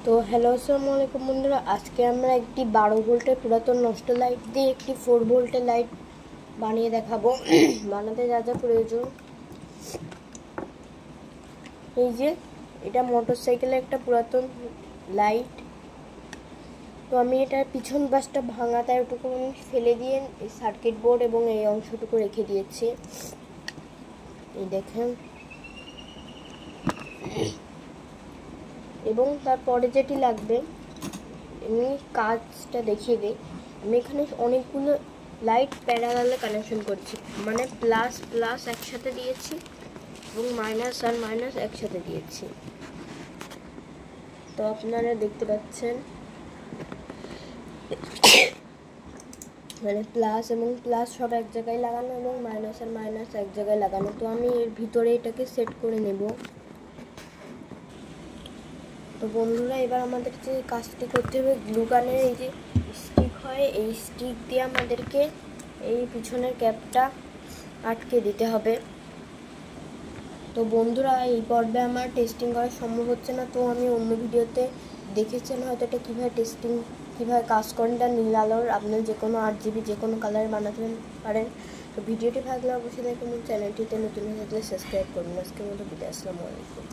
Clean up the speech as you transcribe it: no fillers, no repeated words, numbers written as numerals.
তো হ্যালো আসসালামু আলাইকুম বন্ধুরা, আজকে আমরা একটি 12 ভোল্টের পুরাতন নষ্ট লাইট দিয়ে একটি 4 ভোল্টের লাইট বানিয়ে দেখাবো। বানাতে যা যা প্রয়োজন, এই যে এটা মোটরসাইকেলের একটা পুরাতন লাইট। তো আমি এটার পিছন পাশটা ভাঙা, তাই ওটুকু ফেলে দিয়ে এই সার্কিট বোর্ড এবং এই অংশটুকু রেখে দিয়েছি। এই দেখেন, এবং তারপরে যেটি লাগবে আমি কাজটা দেখিয়ে দিই। আমি এখানে অনেকগুলো লাইট প্যারালালে কানেকশন করছি, মানে প্লাস প্লাস একসাথে দিয়েছি এবং মাইনাস আর মাইনাস একসাথে দিয়েছি। তো আপনারা দেখতে পাচ্ছেন, মানে প্লাস এবং প্লাস সব এক জায়গায় লাগানো এবং মাইনাস আর মাইনাস এক জায়গায় লাগানো। তো আমি এর ভিতরে এটাকে সেট করে নেব। তো বন্ধুরা, এবার আমাদের যে কাজটি করতে হবে, গ্লু গানের এই যে স্টিক হয়, এই স্টিক দিয়ে আমাদেরকে এই পিছনের ক্যাপটা আটকে দিতে হবে। তো বন্ধুরা, এই পর্বে আমার টেস্টিং করা সম্ভব হচ্ছে না, তো আমি অন্য ভিডিওতে দেখেছেন হয়তো এটা কীভাবে কাজ করেন। এটা নীল আলোর, আপনার যে কোনো RGB যে কোনো কালার বানাতে পারেন। তো ভিডিওটি ভালো লাগলে অবশ্যই দেখুন, চ্যানেলটিতে নতুন হয়ে থাকলে সাবস্ক্রাইব করুন। আজকের মতো বিদায়, আসসালামু আলাইকুম।